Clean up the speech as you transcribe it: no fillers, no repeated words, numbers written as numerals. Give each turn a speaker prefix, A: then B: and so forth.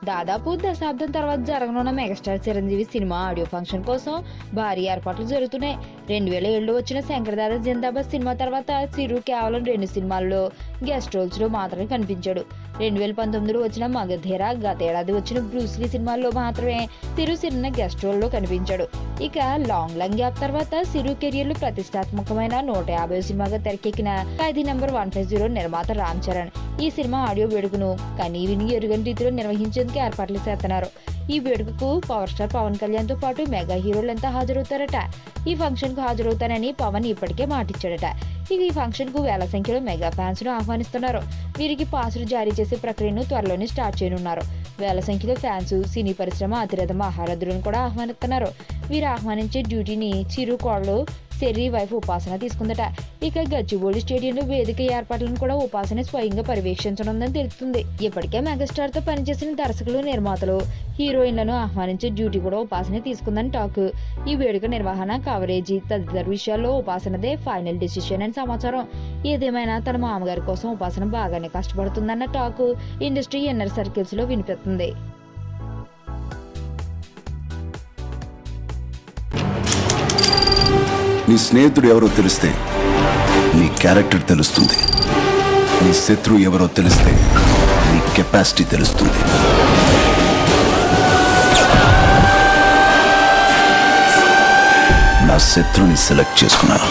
A: దాదాపు దశాబ్దం తర్వాత జరగనున్న megastar Chiranjeevi cinema audio function కోసం భారీ ఏర్పాట్లు జరుగుతున్నాయి. 2007లో వచ్చిన శంకర్దాదా జిందాబాద్ సినిమా తర్వాత చిరు కేవలం 2 సినిమాల్లో గెస్ట్ రోల్స్ లో మాత్రమే కనిపించాడు. 2019లో వచ్చిన మగధీర, గతేడాది వచ్చిన బ్రూస్లీ సినిమాల్లో మాత్రమే చిరు చిన్న గెస్ట్ రోల్ లో కనిపించాడు. ఇక లాంగ్ గ్యాప్ తర్వాత చిరు కెరియర్ లో ప్రతిష్టాత్మకమైన 150 సినిమాగా తెరకెక్కిన ఖైదీ నంబర్ 150 నిర్మాత రామ్ చరణ్ ఈ సినిమా ఆడియో వేడుకను కనీ విని ఎరుగని రీతిలో నిర్వహించేందుకు ఏర్పాట్లు చేస్తున్నారు. ఈ వేడుకకు పవర్ స్టార్ పవన్ కళ్యాణ్ తో పాటు మెగా హీరోలంతా హాజరవుతారట. ఈ ఫంక్షన్ కు హాజరవుతానని పవన్ ఇప్పటికే మాటిచ్చాడట. ఇక ఈ ఫంక్షన్ కు వేల సంఖ్యలో మెగా ఫ్యాన్స్ ను ఆహ్వానిస్తున్నారు. వీరికి పాసులు జారీ చేసే ప్రక్రియను త్వరలోనే స్టార్ట్ చేయనున్నారు. వేల సంఖ్యలో ఫ్యాన్స్ సినీ పరిశ్రమ అతిరథ మహారథులను కూడా ఆహ్వానిస్తున్నారు. వీరు ఆహ్వానించే డ్యూటీని చిరు కోడలు చెర్రీ వైఫ్ ఉపాసన తీసుకుందట. ఇక గచ్చిబౌలి స్టేడియంలో వేదిక ఏర్పాట్లను కూడా ఉపాసన స్వయంగా పర్యవేక్షించనుందని తెలుస్తుంది. ఇప్పటికే మెగాస్టార్ తో పనిచేసిన దర్శకులు, నిర్మాతలు, హీరోయిన్లను ఆహ్వానించే డ్యూటీ కూడా ఉపాసన తీసుకుందని టాక్. ఈ వేడుక నిర్వహణ, కవరేజీ తదితర విషయాల్లో ఉపాసనదే ఫైనల్ డెసిషన్ అని సమాచారం. ఏదేమైనా తన మామగారి కోసం ఉపాసన బాగానే కష్టపడుతుందన్న టాక్ ఇండస్ట్రీ ఇన్నర్ సర్కిల్స్ లో వినిపిస్తుంది.
B: నీ స్నేహితుడు ఎవరో తెలిస్తే నీ క్యారెక్టర్ తెలుస్తుంది. నీ శత్రువు ఎవరో తెలిస్తే నీ కెపాసిటీ తెలుస్తుంది. నా శత్రువుని సెలెక్ట్ చేసుకున్నాను.